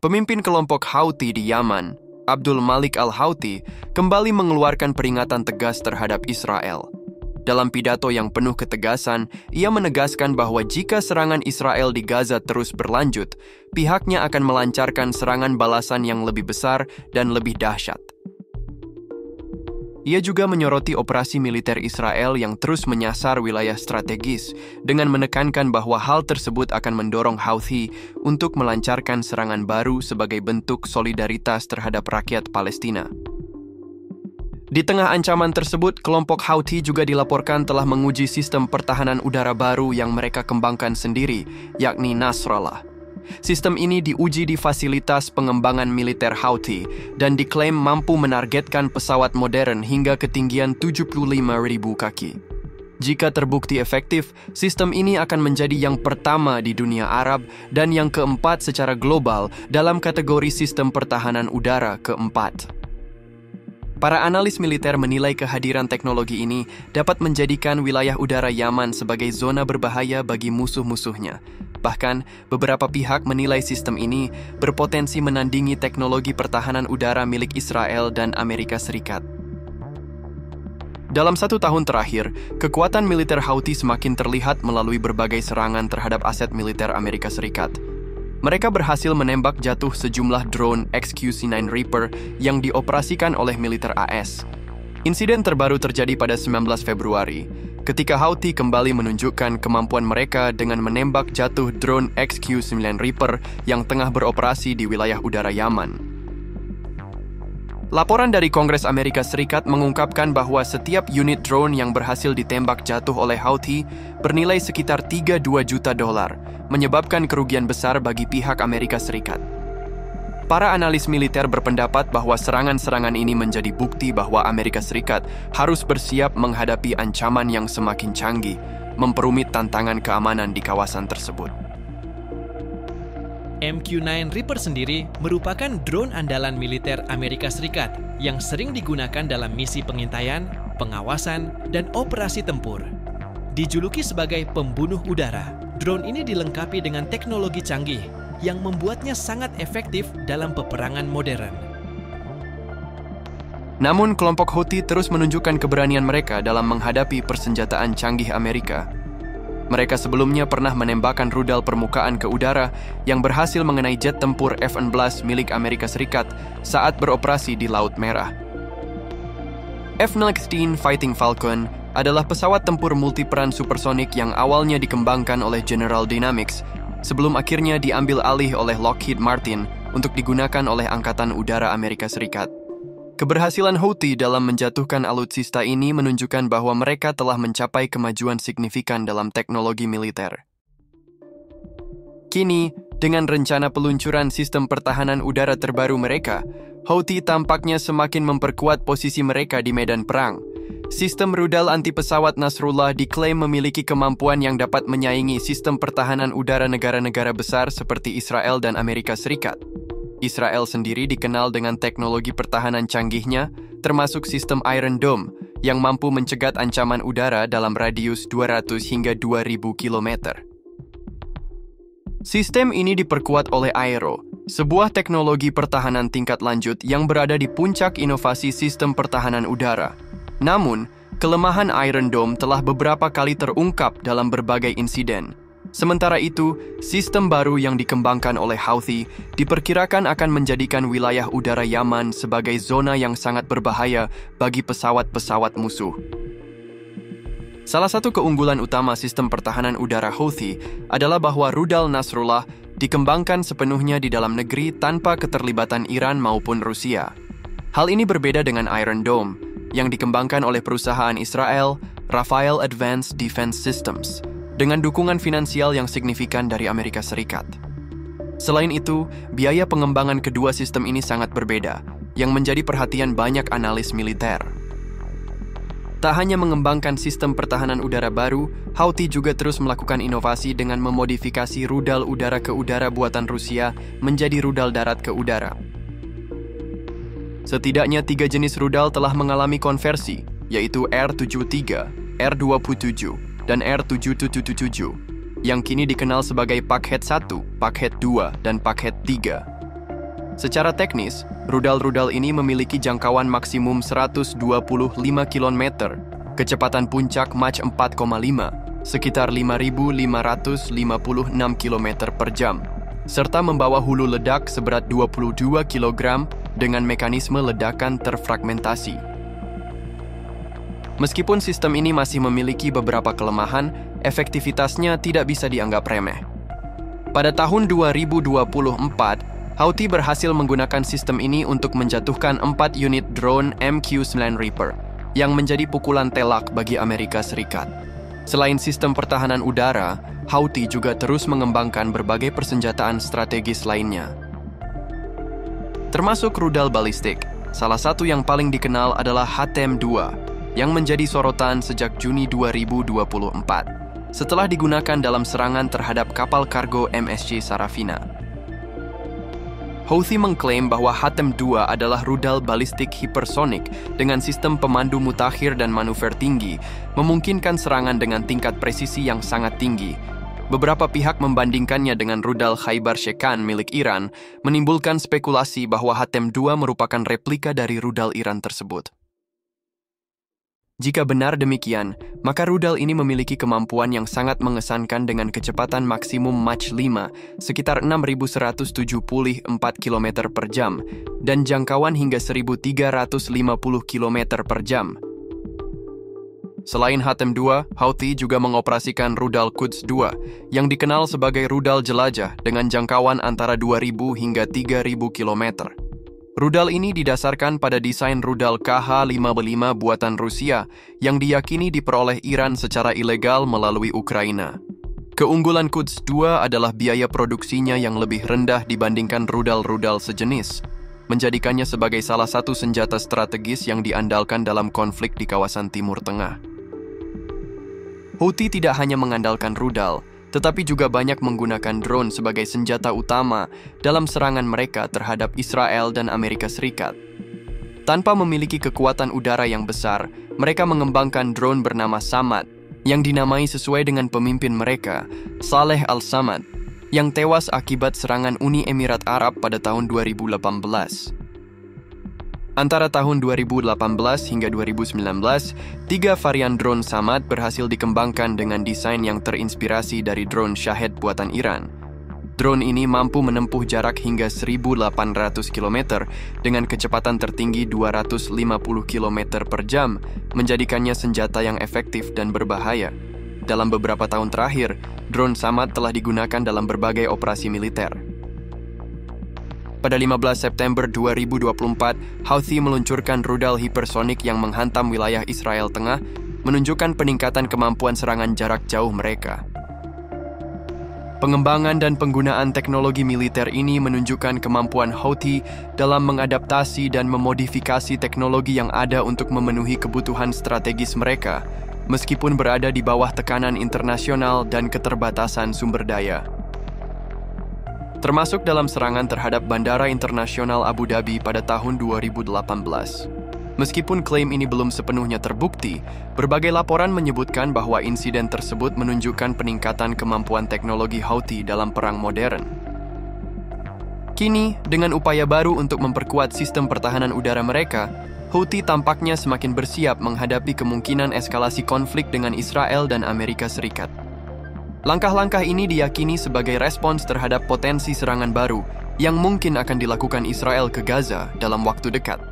Pemimpin kelompok Houthi di Yaman, Abdul Malik al-Houthi, kembali mengeluarkan peringatan tegas terhadap Israel. Dalam pidato yang penuh ketegasan, ia menegaskan bahwa jika serangan Israel di Gaza terus berlanjut, pihaknya akan melancarkan serangan balasan yang lebih besar dan lebih dahsyat. Ia juga menyoroti operasi militer Israel yang terus menyasar wilayah strategis dengan menekankan bahwa hal tersebut akan mendorong Houthi untuk melancarkan serangan baru sebagai bentuk solidaritas terhadap rakyat Palestina. Di tengah ancaman tersebut, kelompok Houthi juga dilaporkan telah menguji sistem pertahanan udara baru yang mereka kembangkan sendiri, yakni Nasrallah. Sistem ini diuji di fasilitas pengembangan militer Houthi dan diklaim mampu menargetkan pesawat modern hingga ketinggian 75.000 kaki. Jika terbukti efektif, sistem ini akan menjadi yang pertama di dunia Arab dan yang keempat secara global dalam kategori sistem pertahanan udara keempat. Para analis militer menilai kehadiran teknologi ini dapat menjadikan wilayah udara Yaman sebagai zona berbahaya bagi musuh-musuhnya. Bahkan, beberapa pihak menilai sistem ini berpotensi menandingi teknologi pertahanan udara milik Israel dan Amerika Serikat. Dalam 1 tahun terakhir, kekuatan militer Houthi semakin terlihat melalui berbagai serangan terhadap aset militer Amerika Serikat. Mereka berhasil menembak jatuh sejumlah drone XQ-9 Reaper yang dioperasikan oleh militer AS. Insiden terbaru terjadi pada 19 Februari, ketika Houthi kembali menunjukkan kemampuan mereka dengan menembak jatuh drone XQ-9 Reaper yang tengah beroperasi di wilayah udara Yaman. Laporan dari Kongres Amerika Serikat mengungkapkan bahwa setiap unit drone yang berhasil ditembak jatuh oleh Houthi bernilai sekitar $32 juta, menyebabkan kerugian besar bagi pihak Amerika Serikat. Para analis militer berpendapat bahwa serangan-serangan ini menjadi bukti bahwa Amerika Serikat harus bersiap menghadapi ancaman yang semakin canggih, memperumit tantangan keamanan di kawasan tersebut. MQ-9 Reaper sendiri merupakan drone andalan militer Amerika Serikat yang sering digunakan dalam misi pengintaian, pengawasan, dan operasi tempur. Dijuluki sebagai pembunuh udara, drone ini dilengkapi dengan teknologi canggih yang membuatnya sangat efektif dalam peperangan modern. Namun, kelompok Houthi terus menunjukkan keberanian mereka dalam menghadapi persenjataan canggih Amerika. Mereka sebelumnya pernah menembakkan rudal permukaan ke udara yang berhasil mengenai jet tempur F-16 milik Amerika Serikat saat beroperasi di Laut Merah. F-16 Fighting Falcon adalah pesawat tempur multiperan supersonik yang awalnya dikembangkan oleh General Dynamics sebelum akhirnya diambil alih oleh Lockheed Martin untuk digunakan oleh Angkatan Udara Amerika Serikat. Keberhasilan Houthi dalam menjatuhkan alutsista ini menunjukkan bahwa mereka telah mencapai kemajuan signifikan dalam teknologi militer. Kini, dengan rencana peluncuran sistem pertahanan udara terbaru mereka, Houthi tampaknya semakin memperkuat posisi mereka di medan perang. Sistem rudal anti-pesawat Nasrullah diklaim memiliki kemampuan yang dapat menyaingi sistem pertahanan udara negara-negara besar seperti Israel dan Amerika Serikat. Israel sendiri dikenal dengan teknologi pertahanan canggihnya, termasuk sistem Iron Dome, yang mampu mencegat ancaman udara dalam radius 200 hingga 2000 km. Sistem ini diperkuat oleh Aero, sebuah teknologi pertahanan tingkat lanjut yang berada di puncak inovasi sistem pertahanan udara. Namun, kelemahan Iron Dome telah beberapa kali terungkap dalam berbagai insiden. Sementara itu, sistem baru yang dikembangkan oleh Houthi diperkirakan akan menjadikan wilayah udara Yaman sebagai zona yang sangat berbahaya bagi pesawat-pesawat musuh. Salah satu keunggulan utama sistem pertahanan udara Houthi adalah bahwa rudal Nasrullah dikembangkan sepenuhnya di dalam negeri tanpa keterlibatan Iran maupun Rusia. Hal ini berbeda dengan Iron Dome, yang dikembangkan oleh perusahaan Israel, Rafael Advanced Defense Systems, dengan dukungan finansial yang signifikan dari Amerika Serikat. Selain itu, biaya pengembangan kedua sistem ini sangat berbeda, yang menjadi perhatian banyak analis militer. Tak hanya mengembangkan sistem pertahanan udara baru, Houthi juga terus melakukan inovasi dengan memodifikasi rudal udara ke udara buatan Rusia menjadi rudal darat ke udara. Setidaknya 3 jenis rudal telah mengalami konversi, yaitu R-73, R-27, dan R-777, yang kini dikenal sebagai Pakhet 1, Pakhet 2, dan Pakhet 3. Secara teknis, rudal-rudal ini memiliki jangkauan maksimum 125 km, kecepatan puncak Mach 4,5, sekitar 5.556 km per jam, serta membawa hulu ledak seberat 22 kg dengan mekanisme ledakan terfragmentasi. Meskipun sistem ini masih memiliki beberapa kelemahan, efektivitasnya tidak bisa dianggap remeh. Pada tahun 2024, Houthi berhasil menggunakan sistem ini untuk menjatuhkan 4 unit drone MQ-9 Reaper, yang menjadi pukulan telak bagi Amerika Serikat. Selain sistem pertahanan udara, Houthi juga terus mengembangkan berbagai persenjataan strategis lainnya. Termasuk rudal balistik, salah satu yang paling dikenal adalah HTM-2, yang menjadi sorotan sejak Juni 2024, setelah digunakan dalam serangan terhadap kapal kargo MSC Sarafina. Houthi mengklaim bahwa HTM-2 adalah rudal balistik hipersonik dengan sistem pemandu mutakhir dan manuver tinggi, memungkinkan serangan dengan tingkat presisi yang sangat tinggi. Beberapa pihak membandingkannya dengan rudal Khaibar Shekan milik Iran, menimbulkan spekulasi bahwa HTM-2 merupakan replika dari rudal Iran tersebut. Jika benar demikian, maka rudal ini memiliki kemampuan yang sangat mengesankan dengan kecepatan maksimum Mach 5, sekitar 6.174 km per jam, dan jangkauan hingga 1.350 km per jam. Selain HTM-2, Houthi juga mengoperasikan rudal Quds II, yang dikenal sebagai rudal jelajah dengan jangkauan antara 2.000 hingga 3.000 km. Rudal ini didasarkan pada desain rudal KH-55 buatan Rusia yang diyakini diperoleh Iran secara ilegal melalui Ukraina. Keunggulan Quds II adalah biaya produksinya yang lebih rendah dibandingkan rudal-rudal sejenis, menjadikannya sebagai salah satu senjata strategis yang diandalkan dalam konflik di kawasan Timur Tengah. Houthi tidak hanya mengandalkan rudal, tetapi juga banyak menggunakan drone sebagai senjata utama dalam serangan mereka terhadap Israel dan Amerika Serikat. Tanpa memiliki kekuatan udara yang besar, mereka mengembangkan drone bernama Samad, yang dinamai sesuai dengan pemimpin mereka, Saleh Al-Samad, yang tewas akibat serangan Uni Emirat Arab pada tahun 2018. Antara tahun 2018 hingga 2019, 3 varian drone Samad berhasil dikembangkan dengan desain yang terinspirasi dari drone Shahed buatan Iran. Drone ini mampu menempuh jarak hingga 1.800 km dengan kecepatan tertinggi 250 km per jam, menjadikannya senjata yang efektif dan berbahaya. Dalam beberapa tahun terakhir, drone Samad telah digunakan dalam berbagai operasi militer. Pada 15 September 2024, Houthi meluncurkan rudal hipersonik yang menghantam wilayah Israel Tengah, menunjukkan peningkatan kemampuan serangan jarak jauh mereka. Pengembangan dan penggunaan teknologi militer ini menunjukkan kemampuan Houthi dalam mengadaptasi dan memodifikasi teknologi yang ada untuk memenuhi kebutuhan strategis mereka, meskipun berada di bawah tekanan internasional dan keterbatasan sumber daya. Termasuk dalam serangan terhadap Bandara Internasional Abu Dhabi pada tahun 2018. Meskipun klaim ini belum sepenuhnya terbukti, berbagai laporan menyebutkan bahwa insiden tersebut menunjukkan peningkatan kemampuan teknologi Houthi dalam perang modern. Kini, dengan upaya baru untuk memperkuat sistem pertahanan udara mereka, Houthi tampaknya semakin bersiap menghadapi kemungkinan eskalasi konflik dengan Israel dan Amerika Serikat. Langkah-langkah ini diyakini sebagai respons terhadap potensi serangan baru yang mungkin akan dilakukan Israel ke Gaza dalam waktu dekat.